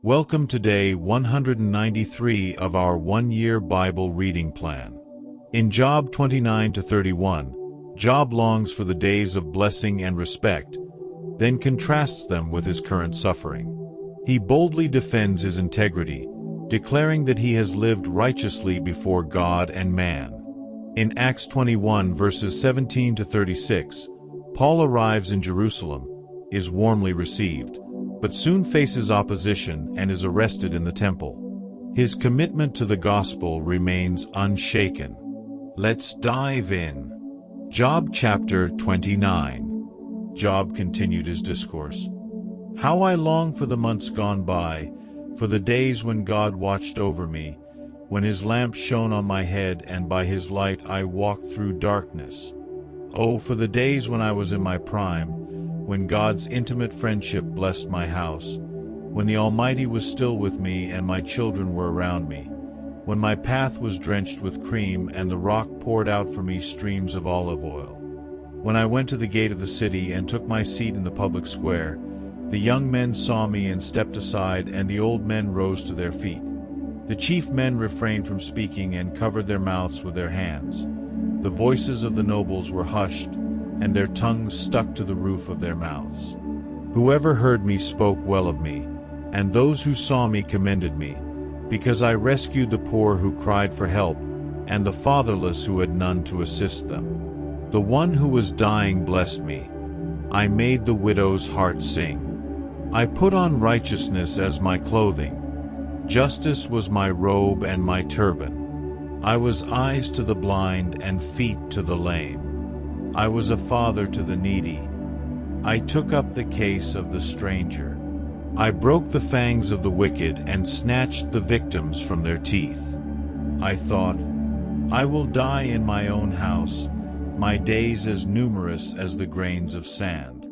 Welcome to day 193 of our one-year Bible reading plan. In Job 29 to 31, Job longs for the days of blessing and respect, then contrasts them with his current suffering. He boldly defends his integrity, declaring that he has lived righteously before God and man. In Acts 21 verses 17 to 36, Paul arrives in Jerusalem, is warmly received, but soon faces opposition and is arrested in the temple. His commitment to the gospel remains unshaken. Let's dive in. Job chapter 29. Job continued his discourse. How I long for the months gone by, for the days when God watched over me, when his lamp shone on my head and by his light I walked through darkness. Oh, for the days when I was in my prime, when God's intimate friendship blessed my house, when the Almighty was still with me and my children were around me, when my path was drenched with cream and the rock poured out for me streams of olive oil. When I went to the gate of the city and took my seat in the public square, the young men saw me and stepped aside, and the old men rose to their feet. The chief men refrained from speaking and covered their mouths with their hands. The voices of the nobles were hushed, and their tongues stuck to the roof of their mouths. Whoever heard me spoke well of me, and those who saw me commended me, because I rescued the poor who cried for help, and the fatherless who had none to assist them. The one who was dying blessed me. I made the widow's heart sing. I put on righteousness as my clothing. Justice was my robe and my turban. I was eyes to the blind and feet to the lame. I was a father to the needy. I took up the case of the stranger. I broke the fangs of the wicked and snatched the victims from their teeth. I thought, I will die in my own house, my days as numerous as the grains of sand.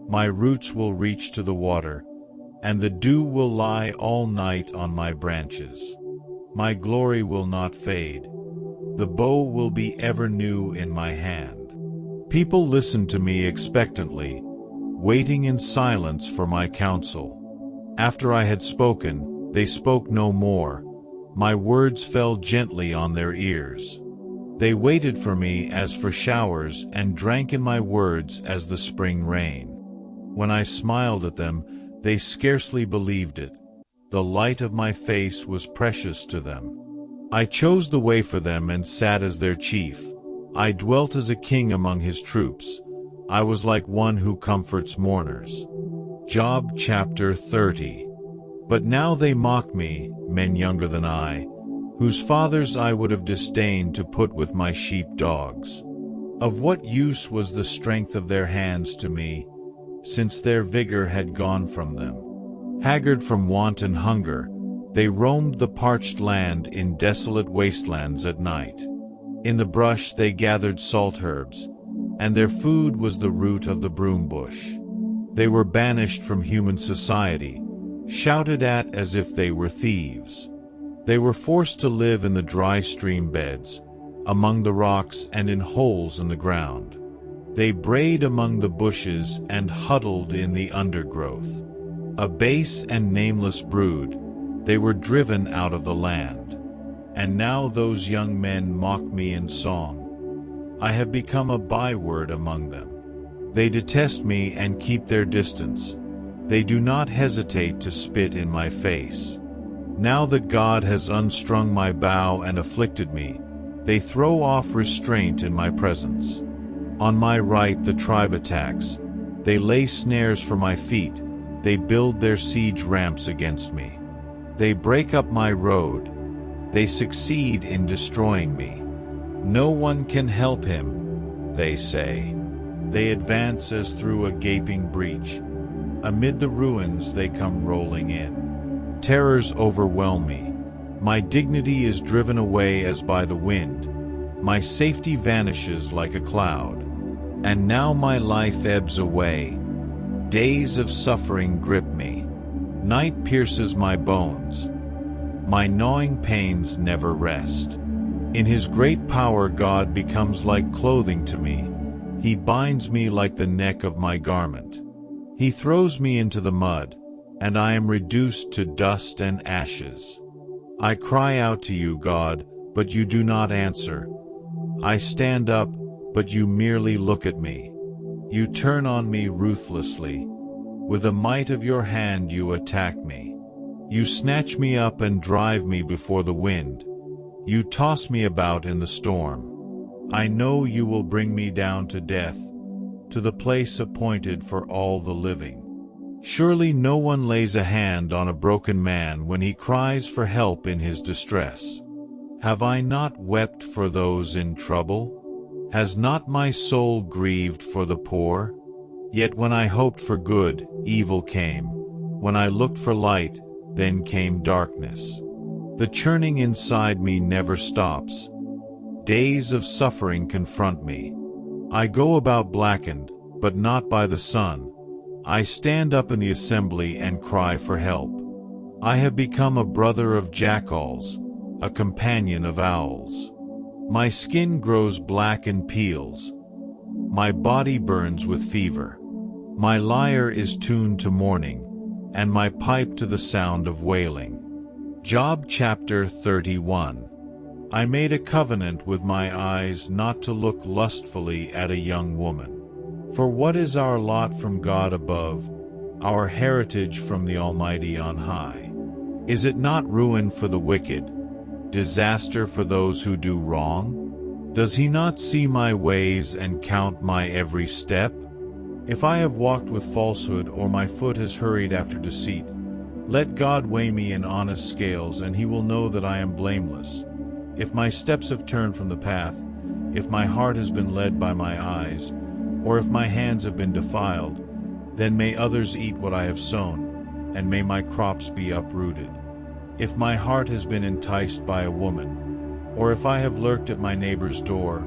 My roots will reach to the water, and the dew will lie all night on my branches. My glory will not fade. The bow will be ever new in my hand. People listened to me expectantly, waiting in silence for my counsel. After I had spoken, they spoke no more. My words fell gently on their ears. They waited for me as for showers and drank in my words as the spring rain. When I smiled at them, they scarcely believed it. The light of my face was precious to them. I chose the way for them and sat as their chief. I dwelt as a king among his troops. I was like one who comforts mourners. Job chapter 30. But now they mock me, men younger than I, whose fathers I would have disdained to put with my sheep-dogs. Of what use was the strength of their hands to me, since their vigor had gone from them? Haggard from want and hunger, they roamed the parched land in desolate wastelands at night. In the brush they gathered salt herbs, and their food was the root of the broom bush. They were banished from human society, shouted at as if they were thieves. They were forced to live in the dry stream beds, among the rocks and in holes in the ground. They brayed among the bushes and huddled in the undergrowth. A base and nameless brood, they were driven out of the land. And now those young men mock me in song. I have become a byword among them. They detest me and keep their distance. They do not hesitate to spit in my face. Now that God has unstrung my bow and afflicted me, they throw off restraint in my presence. On my right the tribe attacks. They lay snares for my feet. They build their siege ramps against me. They break up my road. They succeed in destroying me. No one can help him, they say. They advance as through a gaping breach. Amid the ruins they come rolling in. Terrors overwhelm me. My dignity is driven away as by the wind. My safety vanishes like a cloud. And now my life ebbs away. Days of suffering grip me. Night pierces my bones. My gnawing pains never rest. In his great power God becomes like clothing to me. He binds me like the neck of my garment. He throws me into the mud. and I am reduced to dust and ashes. I cry out to you, God, but you do not answer. I stand up, but you merely look at me. You turn on me ruthlessly. With the might of your hand you attack me. You snatch me up and drive me before the wind. You toss me about in the storm. I know you will bring me down to death, to the place appointed for all the living. Surely no one lays a hand on a broken man when he cries for help in his distress. Have I not wept for those in trouble? Has not my soul grieved for the poor? Yet when I hoped for good, evil came. When I looked for light, then came darkness. The churning inside me never stops. Days of suffering confront me. I go about blackened, but not by the sun. I stand up in the assembly and cry for help. I have become a brother of jackals, a companion of owls. My skin grows black and peels. My body burns with fever. My lyre is tuned to mourning, and my pipe to the sound of wailing. Job chapter 31. I made a covenant with my eyes not to look lustfully at a young woman. For what is our lot from God above, our heritage from the Almighty on high? Is it not ruin for the wicked, disaster for those who do wrong? Does he not see my ways and count my every step? If I have walked with falsehood or my foot has hurried after deceit, let God weigh me in honest scales, and he will know that I am blameless. If my steps have turned from the path, if my heart has been led by my eyes, or if my hands have been defiled, then may others eat what I have sown, and may my crops be uprooted. If my heart has been enticed by a woman, or if I have lurked at my neighbor's door,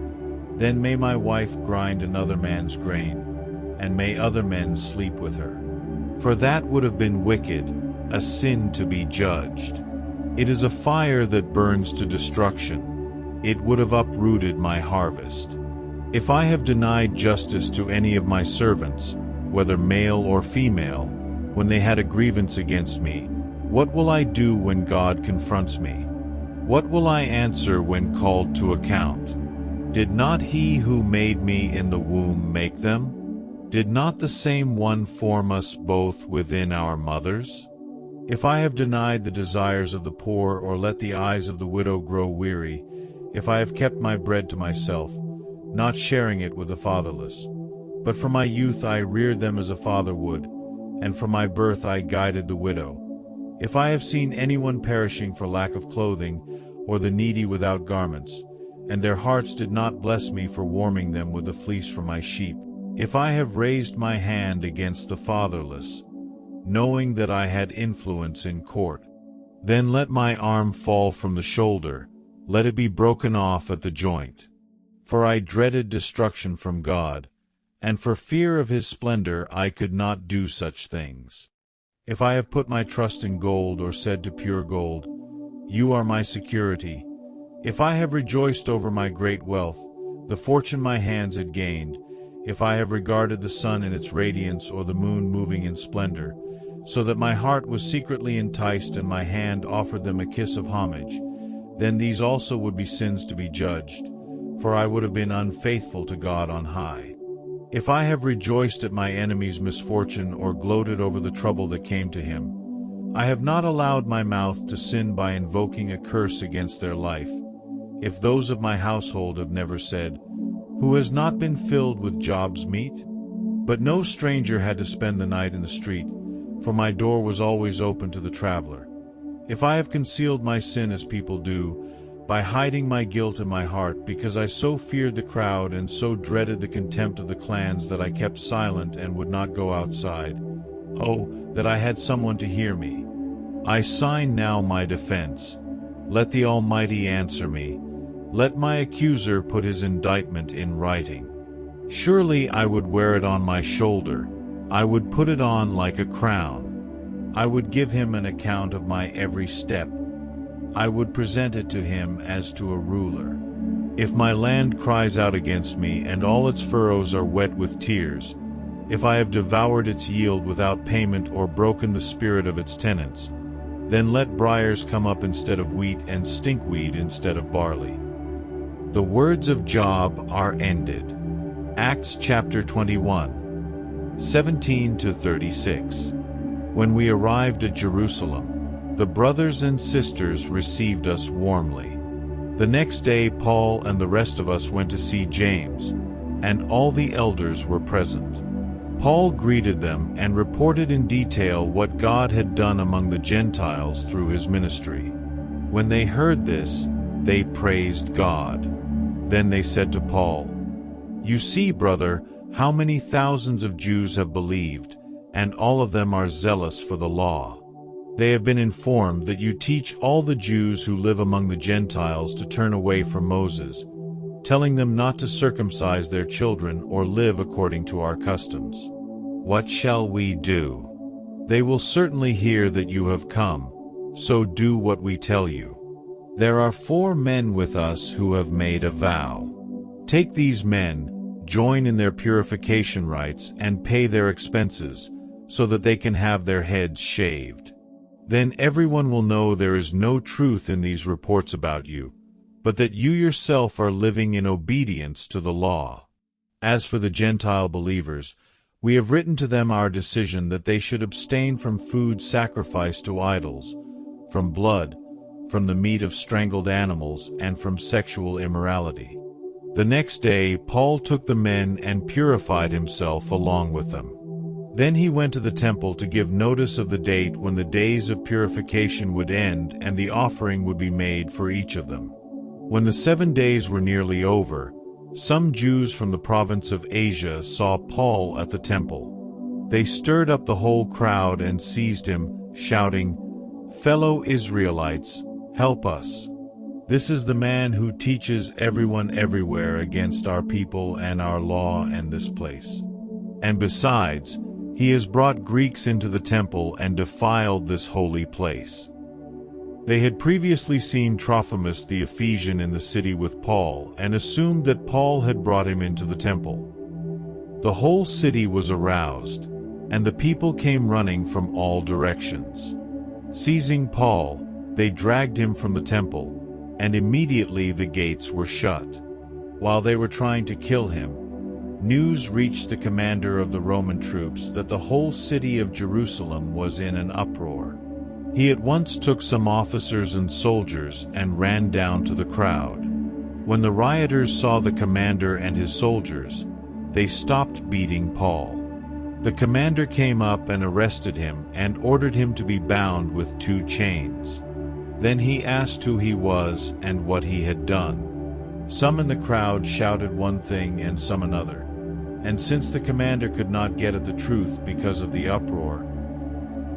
then may my wife grind another man's grain, and may other men sleep with her. For that would have been wicked, a sin to be judged. It is a fire that burns to destruction. It would have uprooted my harvest. If I have denied justice to any of my servants, whether male or female, when they had a grievance against me, what will I do when God confronts me? What will I answer when called to account? Did not he who made me in the womb make them? Did not the same one form us both within our mothers? If I have denied the desires of the poor or let the eyes of the widow grow weary, if I have kept my bread to myself, not sharing it with the fatherless. But from my youth I reared them as a father would, and from my birth I guided the widow. If I have seen anyone perishing for lack of clothing, or the needy without garments, and their hearts did not bless me for warming them with the fleece from my sheep, if I have raised my hand against the fatherless, knowing that I had influence in court, then let my arm fall from the shoulder, let it be broken off at the joint. For I dreaded destruction from God, and for fear of his splendor I could not do such things. If I have put my trust in gold or said to pure gold, you are my security, if I have rejoiced over my great wealth, the fortune my hands had gained, if I have regarded the sun in its radiance or the moon moving in splendor, so that my heart was secretly enticed and my hand offered them a kiss of homage, then these also would be sins to be judged, for I would have been unfaithful to God on high. If I have rejoiced at my enemy's misfortune or gloated over the trouble that came to him, I have not allowed my mouth to sin by invoking a curse against their life. If those of my household have never said, who has not been filled with Job's meat? But no stranger had to spend the night in the street, for my door was always open to the traveler. If I have concealed my sin as people do, by hiding my guilt in my heart, because I so feared the crowd and so dreaded the contempt of the clans that I kept silent and would not go outside. Oh, that I had someone to hear me. I sign now my defense. Let the Almighty answer me. Let my accuser put his indictment in writing. Surely I would wear it on my shoulder. I would put it on like a crown. I would give him an account of my every step. I would present it to him as to a ruler. If my land cries out against me and all its furrows are wet with tears, If I have devoured its yield without payment or broken the spirit of its tenants, then let briars come up instead of wheat and stinkweed instead of barley. The words of Job are ended. Acts chapter 21, 17-36. When we arrived at Jerusalem, the brothers and sisters received us warmly. The next day Paul and the rest of us went to see James, and all the elders were present. Paul greeted them and reported in detail what God had done among the Gentiles through his ministry. When they heard this, they praised God. Then they said to Paul, "You see, brother, how many thousands of Jews have believed, and all of them are zealous for the law. They have been informed that you teach all the Jews who live among the Gentiles to turn away from Moses, telling them not to circumcise their children or live according to our customs. What shall we do? They will certainly hear that you have come, so do what we tell you. There are 4 men with us who have made a vow. Take these men, join in their purification rites, and pay their expenses, so that they can have their heads shaved. Then everyone will know there is no truth in these reports about you, but that you yourself are living in obedience to the law. As for the Gentile believers, we have written to them our decision that they should abstain from food sacrificed to idols, from blood, from the meat of strangled animals, and from sexual immorality." The next day Paul took the men and purified himself along with them. Then he went to the temple to give notice of the date when the days of purification would end and the offering would be made for each of them. When the 7 days were nearly over, some Jews from the province of Asia saw Paul at the temple. They stirred up the whole crowd and seized him, shouting, "Fellow Israelites, help us! This is the man who teaches everyone everywhere against our people and our law and this place. And besides, he has brought Greeks into the temple and defiled this holy place." They had previously seen Trophimus the Ephesian in the city with Paul and assumed that Paul had brought him into the temple. The whole city was aroused, and the people came running from all directions. Seizing Paul, they dragged him from the temple, and immediately the gates were shut. While they were trying to kill him, news reached the commander of the Roman troops that the whole city of Jerusalem was in an uproar. He at once took some officers and soldiers and ran down to the crowd. When the rioters saw the commander and his soldiers, they stopped beating Paul. The commander came up and arrested him and ordered him to be bound with 2 chains. Then he asked who he was and what he had done. Some in the crowd shouted one thing and some another, and since the commander could not get at the truth because of the uproar,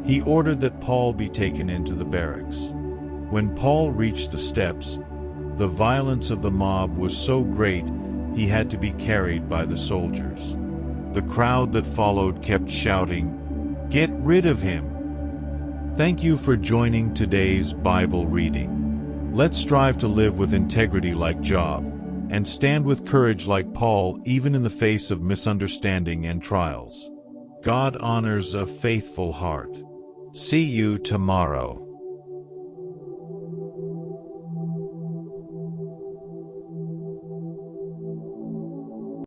he ordered that Paul be taken into the barracks. When Paul reached the steps, the violence of the mob was so great he had to be carried by the soldiers. The crowd that followed kept shouting, "Get rid of him!" Thank you for joining today's Bible reading. Let's strive to live with integrity like Job, and stand with courage like Paul even in the face of misunderstanding and trials. God honors a faithful heart. See you tomorrow.